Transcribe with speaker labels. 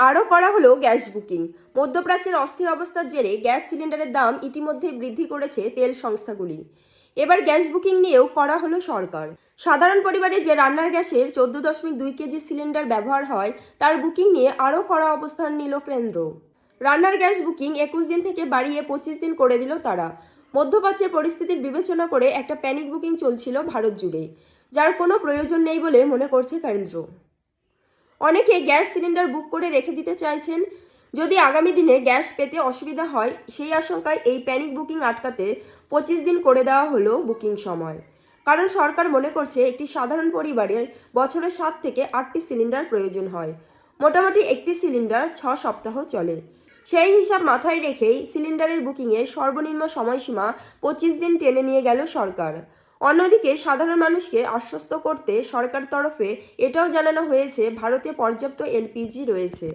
Speaker 1: আরও করা হলো গ্যাস বুকিং। মধ্যপ্রাচ্যের অস্থির অবস্থার জেরে গ্যাস সিলিন্ডারের দাম ইতিমধ্যে বৃদ্ধি করেছে তেল সংস্থাগুলি। এবার গ্যাস বুকিং নিয়েও করা হলো সরকার। সাধারণ পরিবারে যে রান্নার গ্যাসের 14.2 কেজি সিলিন্ডার ব্যবহার হয় তার বুকিং নিয়ে আরও কড়া অবস্থান নিল কেন্দ্র। রান্নার গ্যাস বুকিং 21 দিন থেকে বাড়িয়ে 25 দিন করে দিল তারা। মধ্যপ্রাচ্যের পরিস্থিতির বিবেচনা করে একটা প্যানিক বুকিং চলছিল ভারত জুড়ে, যার কোনো প্রয়োজন নেই বলে মনে করছে কেন্দ্র। অনেকে গ্যাস সিলিন্ডার বুক করে রেখে দিতে চাইছেন, যদি আগামী দিনে গ্যাস পেতে অসুবিধা হয় সেই আশঙ্কায় এই প্যানিক বুকিং আটকাতে 25 দিন করে দেওয়া হলো বুকিং সময়। কারণ সরকার মনে করছে একটি সাধারণ পরিবারের বছরে 7 থেকে 8টি সিলিন্ডার প্রয়োজন হয়। মোটামুটি একটি সিলিন্ডার 6 সপ্তাহ চলে। সেই হিসাব মাথায় রেখেই সিলিন্ডারের বুকিংয়ের সর্বনিম্ন সময়সীমা 25 দিন টেনে নিয়ে গেল সরকার। অন্যদিকে সাধারণ মানুষকে আশ্বস্ত করতে সরকার তরফে এটাও জানানো হয়েছে ভারতে পর্যাপ্ত এলপিজি রয়েছে।